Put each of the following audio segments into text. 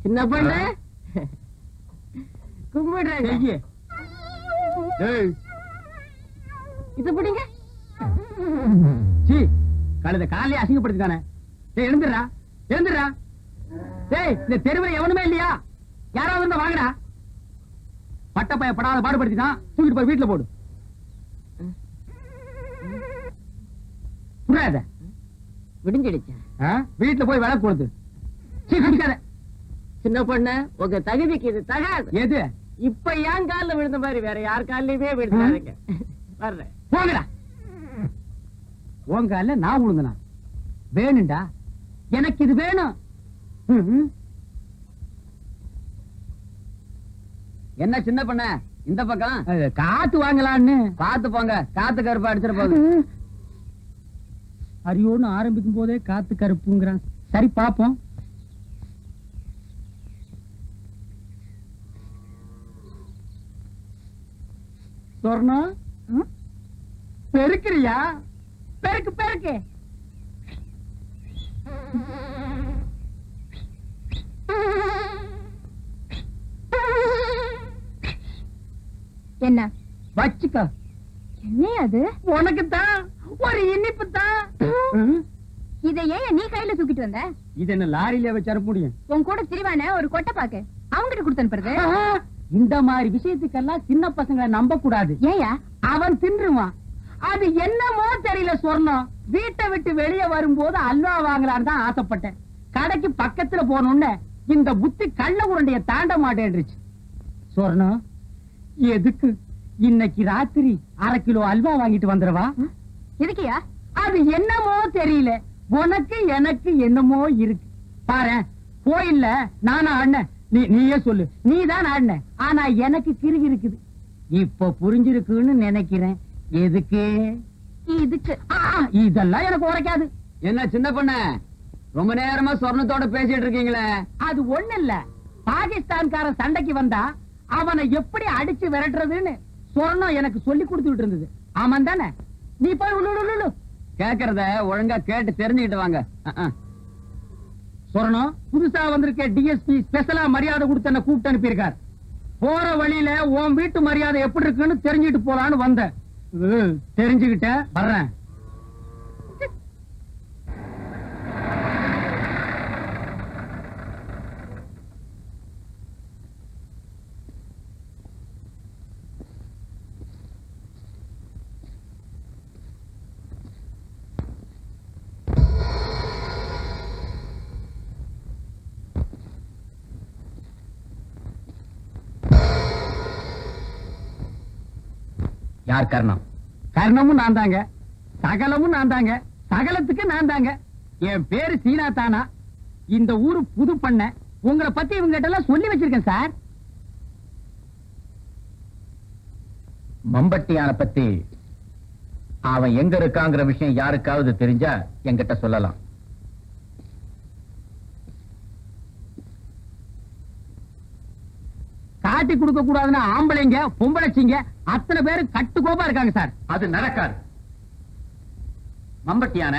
சின்ன பொண்ணு கும்பிடுறேன். இது பிடிங்க. கழுத காலையே அசிங்கப்படுத்திட்டானே. எழுந்துடுறா எழுந்துடுறா. இந்த தெருவில் எவனுமே இல்லையா? யாராவது இருந்தா வாங்கடா. பட்டப்பைய படாத பாடுபடுத்திதான் தூக்கிட்டு போய் வீட்டுல போடு. விடிஞ்சிடுச்சு. வீட்டுல போய் விளக்கு கொடுத்து சின்ன பொண்ணு உங்க தகுதிக்கு இது தகாது. எது? இப்ப ஏன் காலில் விழுந்த மாதிரி வேற யார் காலிலுமே விழுந்தாருங்க. வர்றேன் போங்கடா. உன் காலில் நான் விழுந்தனா? வேணும்டா, எனக்கு இது வேணும். என்ன சின்ன பண்ண இந்த பக்கம் காத்து வாங்கலான்னு? காத்து போங்க, காத்து கருப்பா அடிச்சிட போகுது. அரியோன்னு ஆரம்பிக்கும் போதே காத்து கருப்புங்கிறான். சரி பாப்போம். சொர்ணம் பெருக்கிறியா? பெருக்கு பெருக்கு. என்ன வச்சுக்க. என்ன அது? உனக்குத்தான் ஒரு இனிப்பு தான். இதை ஏன் நீ கையில தூக்கிட்டு வந்த? இது என்ன லாரியில வச்சு அனுப்ப முடியும்? உன் கூட திரிவான ஒரு கொட்டை பாக்கு அவங்கிட்ட கொடுத்து அனுப்புறது. இந்த மாதிரி விஷயத்துக்கெல்லாம் சின்ன பசங்களை நம்ப கூடாது. ஏயா? அவன் தின்றுவான். அது என்னமோ தெரியல சொர்ணம். வீட்டை விட்டு வெளியே வரும்போது அல்வா வாங்கலான்னு தான் ஆசைப்பட்டேன். கடைக்கு பக்கத்துல போனோன்னு இந்த புத்தி கள்ள உருண்டைய தாண்ட மாட்டேன்றுச்சு. சொர்ணம் எதுக்கு இன்னைக்கு ராத்திரி 1/2 கிலோ அல்வா வாங்கிட்டு வந்துடவா? எதுக்கியா? அது என்னமோ தெரியல. உனக்கு எனக்கு என்னமோ இருக்கு பாரு. கோயில்ல நானா ஆடின, நீயே சொல்லு. நீதான் ஆடின, ஆனா எனக்கு கிறுகி இருக்குது. இப்ப புரிஞ்சிருக்குன்னு நினைக்கிறேன். எதுக்கு? இதுக்கு. இதெல்லாம் எனக்கு உரைக்காது. என்ன சின்ன பொண்ண ரொம்ப நேரமா சொர்ணத்தோட பேசிட்டு இருக்கீங்களே? அது ஒண்ணு இல்ல. பாகிஸ்தான்காரன் சண்டைக்கு வந்தா அவனை எப்படி அடிச்சு விரட்டுறதுன்னு சொர்ணம் எனக்கு சொல்லி கொடுத்துட்டு இருந்தது. ஆமாம் தானே? நீ போய் உள்ளு. கேக்குறத ஒழுங்கா கேட்டு தெரிஞ்சுக்கிட்டு வாங்க. சொர்ணம் புதுசா வந்திருக்க டிஎஸ்பி ஸ்பெஷலா மரியாதை கொடுத்து என்ன கூப்பிட்டு அனுப்பியிருக்கார். போற வழியில உன் வீட்டு மரியாதை எப்படி இருக்குன்னு தெரிஞ்சுட்டு போலான்னு வந்த. தெரிஞ்சுக்கிட்ட வர்றேன். யார் கர்ணம்? கர்ணமும் நான் தாங்க, சகலமும் நான் தாங்க, சகலத்துக்கு நான் தாங்க. என் பேரு சீனா தானா. இந்த ஊரு புது பண்ண. உங்களை பத்தி இவங்க கிட்ட எல்லாம் சொல்லி வச்சிருக்கேன் சார். மம்பட்டியான பத்தி அவன் எங்க இருக்காங்கிற விஷயம் யாருக்காவது தெரிஞ்சா என்கிட்ட சொல்லலாம். காட்டி கொடுக்க கூடாதுன்னா ஆம்பளைங்க பொம்பளைச்சிங்க அத்தனை பேரு கட்டுக்கோப்பா இருக்காங்க சார். அது நடக்காது. மம்பட்டியான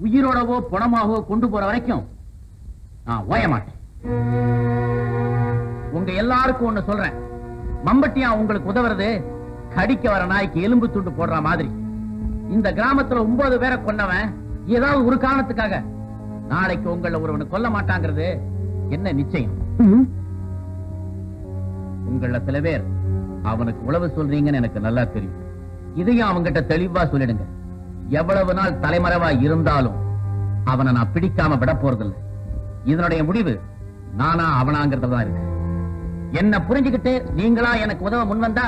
உயிரோடவோ பணமாவோ கொண்டு போற வரைக்கும் நான் ஓய மாட்டேன். உங்க எல்லாருக்கும் ஒண்ணு சொல்றேன். மம்பட்டியா உங்களுக்கு உதவுறது கடிக்க வர நாய்க்கு எலும்பு துண்டு போடுற மாதிரி. இந்த கிராமத்துல 9 பேரை கொன்னவன் ஏதாவது ஒரு காரணத்துக்காக நாளைக்கு உங்களை ஒருவனை கொல்ல மாட்டாங்கிறது என்ன நிச்சயம்? உங்கள சில பேர் அவனுக்கு உளவு சொல்றீங்கன்னு எனக்கு நல்லா தெரியும். இதையும் அவங்கிட்ட தெளிவா சொல்லிடுங்க. எவ்வளவு நாள் தலைமறைவா இருந்தாலும் அவனை நான் பிடிக்காம விட போறதில்லை. இதனுடைய முடிவு நானா அவனாங்கிறதுதான் இருக்கு. என்ன புரிஞ்சுக்கிட்டு நீங்களா எனக்கு உதவ முன்வந்தா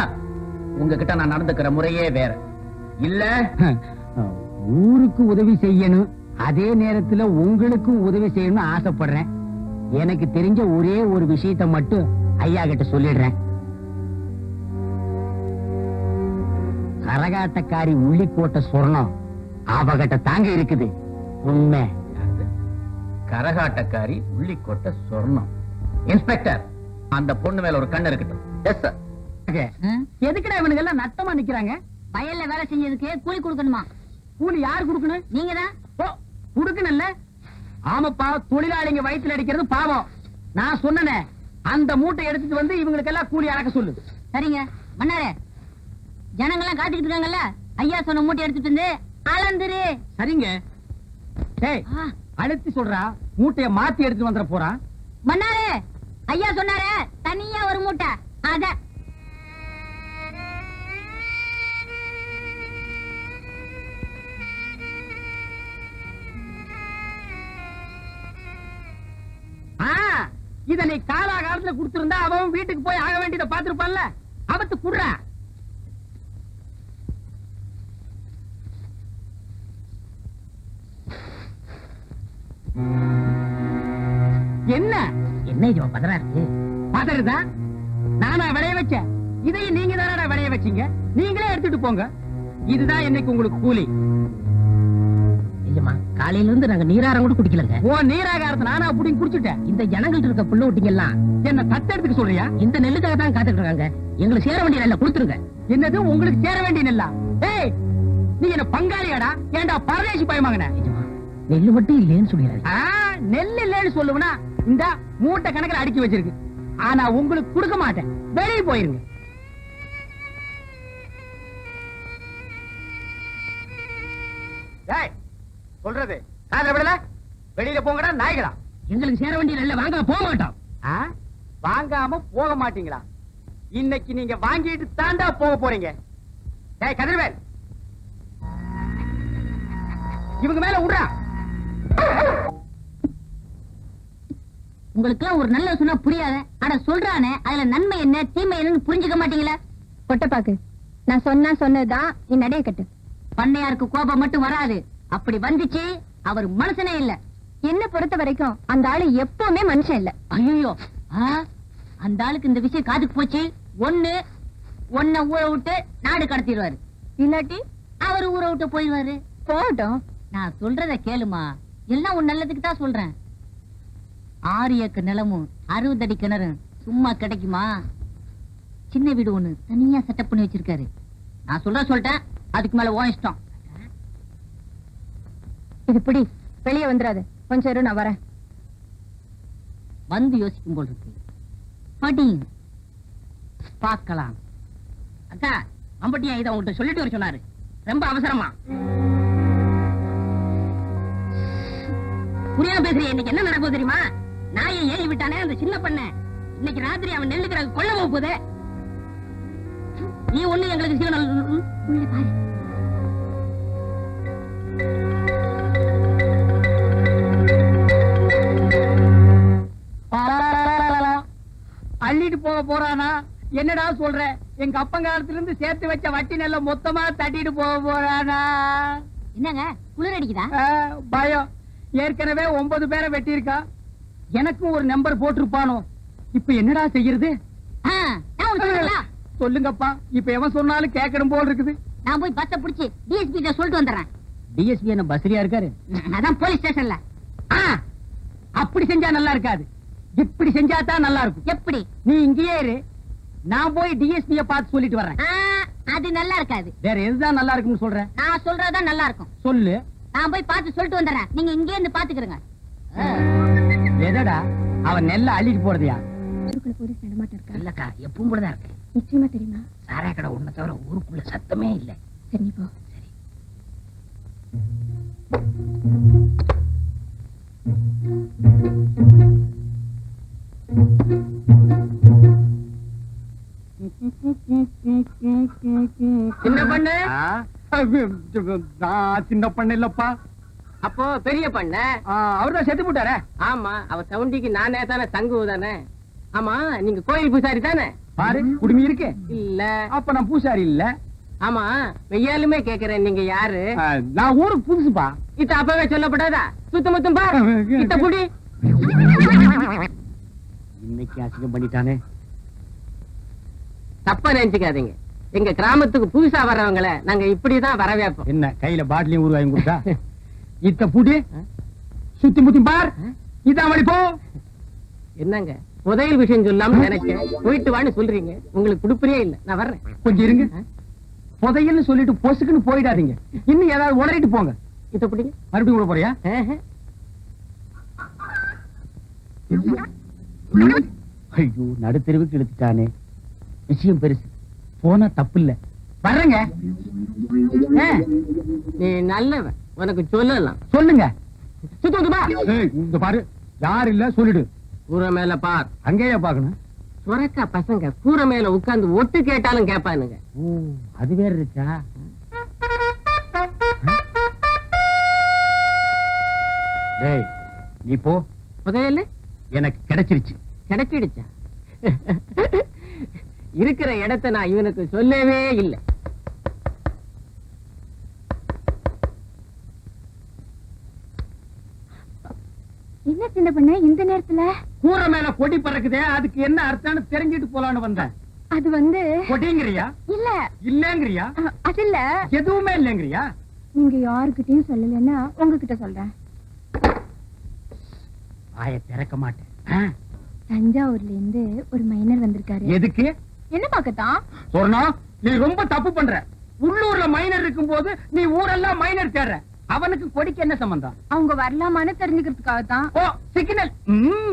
உங்ககிட்ட நான் நடந்துக்கிற முறையே வேற. இல்ல ஊருக்கு உதவி செய்யணும், அதே நேரத்துல உங்களுக்கும் உதவி செய்யணும்னு ஆசைப்படுறேன். எனக்கு தெரிஞ்ச ஒரே ஒரு விஷயத்தை மட்டும் ஐயா கிட்ட சொல்லிடுறேன். கரகாட்டக்காரி உள்ளிக்கோட்டை சொர்ணம் அவகிட்ட தாங்க இருக்குது. உண்மை. கரகாட்டக்காரி உள்ளிக்கோட்டை சொர்ணம். இன்ஸ்பெக்டர், அந்த பொண்ணு மேல ஒரு கண்ணு இருக்கட்டும். Yes sir. எதுக்குடா இவனுங்க எல்லாம் நட்டமா நிக்கிறாங்க? வயல்ல வேலை செஞ்சதுக்கு கூலி கொடுக்கணுமா? கூலி யாரு கொடுக்கணும்? நீங்க தான். கொடுக்கணும்ல. ஆமாப்பா, தொழிலாளிங்க வயிற்றுல அடிக்கிறது பாவம். நான் சொன்னனே அந்த மூட்டை எடுத்துட்டு வந்து இவங்களுக்கு எல்லாம் கூலி அளக்க சொல்லு. சரிங்க மன்னாரே, ஜனங்கெல்லாம் காத்துக்கிட்டு இருக்காங்கல்ல, ஐயா சொன்ன மூட்டை எடுத்துட்டு வந்து அளந்துரு. சரிங்க. டேய், அழுத்தி சொல்றா, மூட்டைய மாத்தி எடுத்துட்டு வந்துட போறான். மன்னாரே, ஐயா சொன்னாரே தனியா ஒரு மூட்டை, அத இத நீ காலாகாலத்துல குடுத்திருந்தா அவன் வீட்டுக்கு போய் ஆக வேண்டியதை பாத்துருப்பான்ல. அவத்து குடுறா. என்ன என்ன பதறா இருக்கு? பதறுதா? நானா விளைய வச்சேன்? இதையும் நீங்க தானடா விளைய வச்சீங்க. நீங்களே எடுத்துட்டு போங்க. இதுதான் இன்னைக்கு உங்களுக்கு கூலி. காலையில இருந்து நாங்க நீராரம் கூட குடிக்கலங்க. ஓ நீராகாரத்தை நானா அப்படியும் குடிச்சுட்டேன். இந்த ஜனங்கள்ட்ட இருக்க புள்ள ஊட்டிங்க எல்லாம் என்ன தத்தெடுத்துக்க சொல்றியா? இந்த நெல்லுக்காக தான் காத்துட்டு இருக்காங்க. எங்களுக்கு சேர வேண்டிய நெல்லை கொடுத்துருங்க. என்னது உங்களுக்கு சேர வேண்டிய நெல்லா? ஏய், நீ என்ன பங்காளியாடா? ஏண்டா பரதேசி பயமாங்கன? நெல்லு மட்டும் இல்லேன்னு சொல்லிடுறாரு. நெல் இல்லேன்னு சொல்லுவனா இந்த மூட்டை கணக்கில் அடுக்கி வச்சிருக்கு. ஆனா உங்களுக்கு கொடுக்க மாட்டேன். வெளியே போயிருங்க. சொல்றது காதுல விடல. வெளியில போங்கடா நாய்களா. எங்களுக்கு சேர வேண்டிய நெல்லை வாங்க போக மாட்டோம். வாங்காம போக மாட்டீங்களா? இன்னைக்கு நீங்க வாங்கிட்டு தாண்டா போக போறீங்க. டேய் கதிர்வேல், இவங்க மேல விடுறா. உங்களுக்கு ஒரு நல்ல சொன்னா புரியாத. ஆனா சொல்றானே, அதுல நன்மை என்ன தீமை என்னன்னு புரிஞ்சுக்க மாட்டீங்களா? கொட்ட பாக்கு, நான் சொன்னதுதான் நீ நடைய கட்டு. பண்ணையாருக்கு கோபம் மட்டும் வராது. அப்படி வந்துச்சு அவர் மனுஷனே இல்ல. என்ன பொறுத்த வரைக்கும் அந்த ஆளு எப்பவுமே மனுஷன் இல்ல. ஐயோ, அந்த ஆளுக்கு இந்த விஷயம் காதுக்கு போச்சு. ஒன்ன ஊரை விட்டு நாடு கடத்திடுவாரு. இல்லாட்டி அவர் ஊரை விட்டு போயிடுவாரு. போகட்டும், நான் சொல்றத கேளுமா. எல்லாம் உன் நல்லதுக்கு தான் சொல்றேன். 6 ஏக்கர் நிலமும் 60 அடி கிணறும் சும்மா கிடைக்குமா? சின்ன வீடு ஒண்ணு தனியா செட்டப் பண்ணி வச்சிருக்காரு. நான் சொல்லிட்டேன். அதுக்கு மேல ஓ இஷ்டம். இது பிடி, வெளியே வந்துடாது. கொஞ்சம் இரு, நான் வரேன். வந்து யோசிக்கும் போல் இருக்கு. படி பார்க்கலாம். அக்கா, அம்பட்டியா இதை உங்கள்கிட்ட சொல்லிட்டு வர சொன்னாரு. ரொம்ப அவசரமா. புரியாம பேசுறிய. இன்னைக்கு என்ன நடக்கும் தெரியுமா? நாயை ஏறி விட்டானே அந்த சின்ன பண்ண. இன்னைக்கு ராத்திரி அவன் நெல்லுக்கு கொல்ல போகுது. நீ ஒண்ணு எங்களுக்கு சீவனல் உள்ள பாரு. அள்ளிட்டு போக போறானா? என்னடா சொல்ற? எங்க அப்பங்காலத்துல இருந்து சேர்த்து வச்ச வட்டி நெல்ல மொத்தமா தட்டிட்டு போக போறானா? என்னங்க குளிர் அடிக்குதா? பயம். ஏற்கனவே 9 பேரை வெட்டி இருக்கா. எனக்கும் ஒரு நம்பர் போட்டிருப்பானோ. இப்ப என்னடா செய்யறது? சொல்லுங்கப்பா. இப்ப எவன் சொன்னாலும் கேட்கணும் போல் இருக்குது. நான் போய் பஸ்ஸ புடிச்சு டிஎஸ்பி கிட்ட சொல்லிட்டு வந்துடுறேன். டிஎஸ்பி என்ன பஸ்ரியா இருக்காரு? அதான் போலீஸ் ஸ்டேஷன்ல. அப்படி செஞ்சா நல்லா இருக்காது. இப்படி செஞ்சா தான் நல்லா இருக்கும். எப்படி? நீ இங்கேயே இரு, நான் போய் டிஎஸ்பிய பார்த்து சொல்லிட்டு வர்றேன். அது நல்லா இருக்காது. வேற எதுதான் நல்லா இருக்குன்னு சொல்றேன்? நான் சொல்றதுதான் நல்லா இருக்கும். சொல்லு. நான் போய் பார்த்து சொல்லிட்டு வந்துடுறேன். நீங்க இங்கே இருந்து பாத்துக்கிறங்க. எதடா அவன் நெல்ல அள்ளிட்டு போறதையா? போலீஸ் நடமாட்டம் இருக்கா? இல்லக்கா, எப்பவும் போலதான் இருக்கு. நிச்சயமா தெரியுமா? சாரா கடை ஒண்ணு தவிர ஊருக்குள்ள சத்தமே இல்ல. சரி போ. சரி. சின்ன பண்ணு? சின்ன பண்ண இல்லப்பா. அப்போ பெரிய பண்ண அவர்தான் செத்து போட்டாரே. ஆமா, அவ சவுண்டிக்கு நானே தானே தங்குவதானே. ஆமா, நீங்க கோயில் பூசாரி தானே? பாரு, குடுமி இருக்கு. இல்ல. அப்ப நான் பூசாரி இல்ல. ஆமா, வெய்யாலுமே கேக்குறேன், நீங்க யாரு? நான் ஊருக்கு புதுசுப்பா. இத அப்பவே சொல்லப்படாதா? சுத்தமுத்தம் பாரு. இத புடி. இன்னைக்கு அசிங்கம் பண்ணிட்டானே. தப்பா நினைச்சுக்காதீங்க. எங்க கிராமத்துக்கு புதுசா வர்றவங்கள நாங்க இப்படிதான் வரவேப்போம். என்ன கையில பாட்டிலையும் ஊர் வாங்கி கொடுத்தா? இத்த புடி, சுத்தி முத்தி பார். இதான் வழி போ. என்னங்க புதையல் விஷயம் சொல்லாம நினைச்சேன். போயிட்டு வான்னு சொல்றீங்க. உங்களுக்கு குடுப்பறியே இல்ல. நான் வர்றேன். கொஞ்சம் இருங்க. புதையல்னு சொல்லிட்டு பொசுக்குன்னு போயிடாதீங்க. இன்னும் ஏதாவது உளறிட்டு போங்க. இத புடிங்க. மறுபடியும் கூட போறியா? ஐயோ, நடுத்தெருவுக்கு இழுத்துட்டானே. விஷயம் பெருசு, போனா தப்பு இல்ல. வர்றேங்க. நீ நல்லவன், உனக்கு சொல்லலாம். சொல்லுங்க. இந்த பாரு, யார் இல்ல சொல்லிடு. கூரை மேல பார். அங்கேயே பாக்கணும். சுரக்கா பசங்க கூரை மேல உட்கார்ந்து ஒட்டு கேட்டாலும் கேட்பானுங்க. ஓ, அது வேற இருக்கா? டேய், நீ போ. புதையல் எனக்கு கிடைச்சிருச்சு. கிடைச்சிடுச்சா? இருக்கிற இடத்தை நான் இவனுக்கு சொல்லவே இல்லை. என்ன சின்ன பண்ண இந்த நேரத்துல? கூரை மேல கொடி பறக்குதே, அதுக்கு என்ன அர்த்தம்னு தெரிஞ்சிட்டு போலான்னு வந்தேன். அது வந்து கொடிங்கிறியா இல்ல. இல்லங்கிறியா? அது இல்ல. எதுவுமே இல்லங்கிறியா? நீங்க யாருக்கிட்டையும் சொல்லலன்னா உங்ககிட்ட சொல்றேன். வாயை திறக்க மாட்டேன். தஞ்சாவூர்ல இருந்து ஒரு மைனர் வந்திருக்காரு. எதுக்கு? என்ன பாக்கத்தான்? சொன்னா நீ ரொம்ப தப்பு பண்ற. உள்ளூர்ல மைனர் இருக்கும் போது நீ ஊரெல்லாம் மைனர் தேடுற. அவனுக்கு கொடிக்கு என்ன சம்பந்தம்? அவங்க வரலாமான்னு தெரிஞ்சுக்கிறதுக்காக தான். ஓ, சிக்னல்.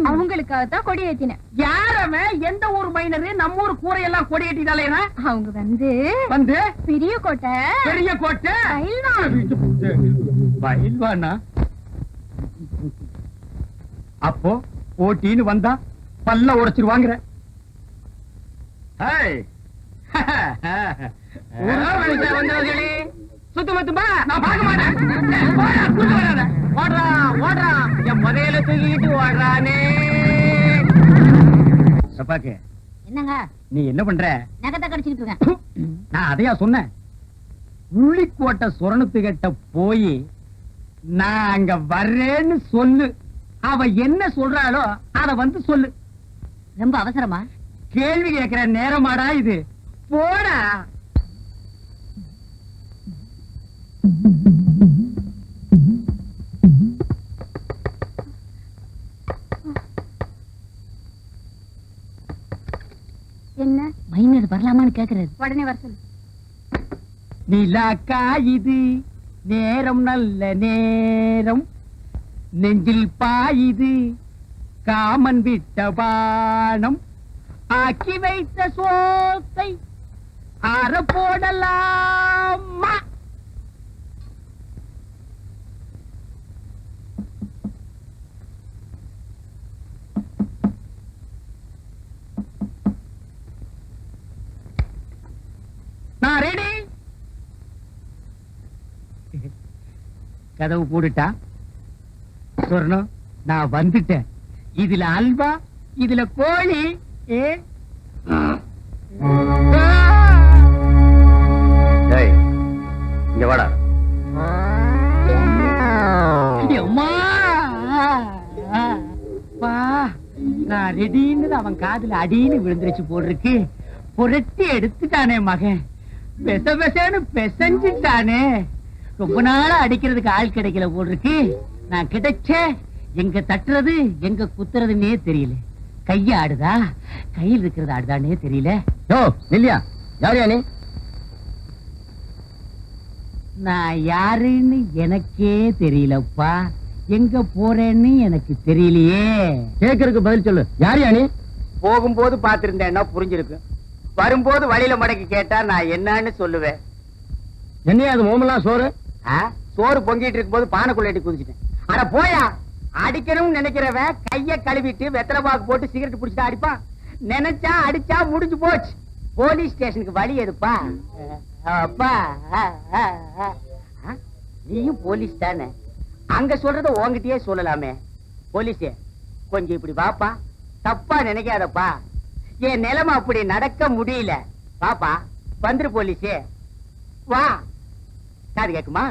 அவங்களுக்காக தான் கொடி ஏத்தினேன். யாரவன்? எந்த ஊர் மைனரு? நம்ம ஊர் கூரையெல்லாம் கொடி ஏற்றிட்டாலே அவங்க வந்து வந்து பெரிய கோட்டை பெரிய கோட்டை பயில்வான். பயில்வானா? அப்போ போட்டின்னு வந்தா பல்ல உடைச்சிருவாங்கிற. வந்தவர்களே, சுத்தமத்துமா நான் பார்க்க மாட்டேன். போடா, கூட்டு வராத. ஓடுறா ஓடுறா, என் முதல்ல தூக்கிட்டு ஓடுறானே. சப்பாக்கு, என்னங்க நீ என்ன பண்ற? நகத்தை கடிச்சுக்கிட்டு இருக்கேன். நான் அதையா சொன்னேன். உள்ளிக்கோட்டை சுரணத்துக்கிட்ட போய் நான் அங்க வர்றேன்னு சொல்லு. அவ என்ன சொல்றாளோ அத வந்து சொல்லு. ரொம்ப அவசரமா? கேள்வி கேட்கிற நேரமாடா இது? போடா. என்ன மைனர் வரலாமான்னு கேக்குறது? உடனே வர சொல்லு. நிலாக்கா இது நேரம் நல்ல நேரம், நெஞ்சில் பாயுது காமன் விட்ட பானம், ஆக்கி வைத்த சோத்தை ஆற போடலாமா? நான் ரெடி. கதவு போட்டுட்டா சொர்ணம், நான் வந்துட்டேன். இதுல அல்வா, இதுல கோழி. இங்க வாடா. நான் ரெடின்னு அவன் காதுல அடின்னு விழுந்துருச்சு போட்டிருக்கு. புரட்டி எடுத்துட்டானே மகன், பெச பெசன்னு பெசஞ்சிட்டானே. ரொம்ப நாளா அடிக்கிறதுக்கு ஆள் கிடைக்கல போட்டிருக்கு. நான் கிடைச்ச எங்க தட்டுறது எங்க குத்துறதுன்னே தெரியல. கைய ஆடுதா, கையில் இருக்கிறது ஆடுதானே தெரியல. இல்லையா? யாரையா நீ? நான் யாருன்னு எனக்கே தெரியலப்பா. எங்க போறேன்னு எனக்கு தெரியலையே. கேக்குறதுக்கு பதில் சொல்லு. யாரையா நீ? போகும்போது பாத்திருந்தேன்னா புரிஞ்சிருக்கு. வரும்போது வழியில மடக்கி கேட்டா நான் என்னன்னு சொல்லுவேன். என்னையா அது மோமெல்லாம் சோறு? சோறு பொங்கிட்டு இருக்கும் போது பானைக்குள்ள குதிச்சிட்டேன். அட போயா, அடிக்கணும்னு நினைக்கிறவன் கைய கழுவிட்டு வெத்தலை பாக்கு போட்டு சிகரெட் புடிச்சிட்டு அடிப்பான். நினைச்சா அடிச்சா முடிஞ்சு போச்சு. போலீஸ் ஸ்டேஷனுக்கு வழி எதுப்பா? அப்பா, நீயும் போலீஸ் தானே? அங்க சொல்றத உன்கிட்டயே சொல்லலாமே. போலீஸே, கொஞ்சம் இப்படி வாப்பா. தப்பா நினைக்காதப்பா. என் நிலைமை அப்படி நடக்க முடியல. வாப்பா, வந்துரு போலீஸே, வா. காது கேக்குமா?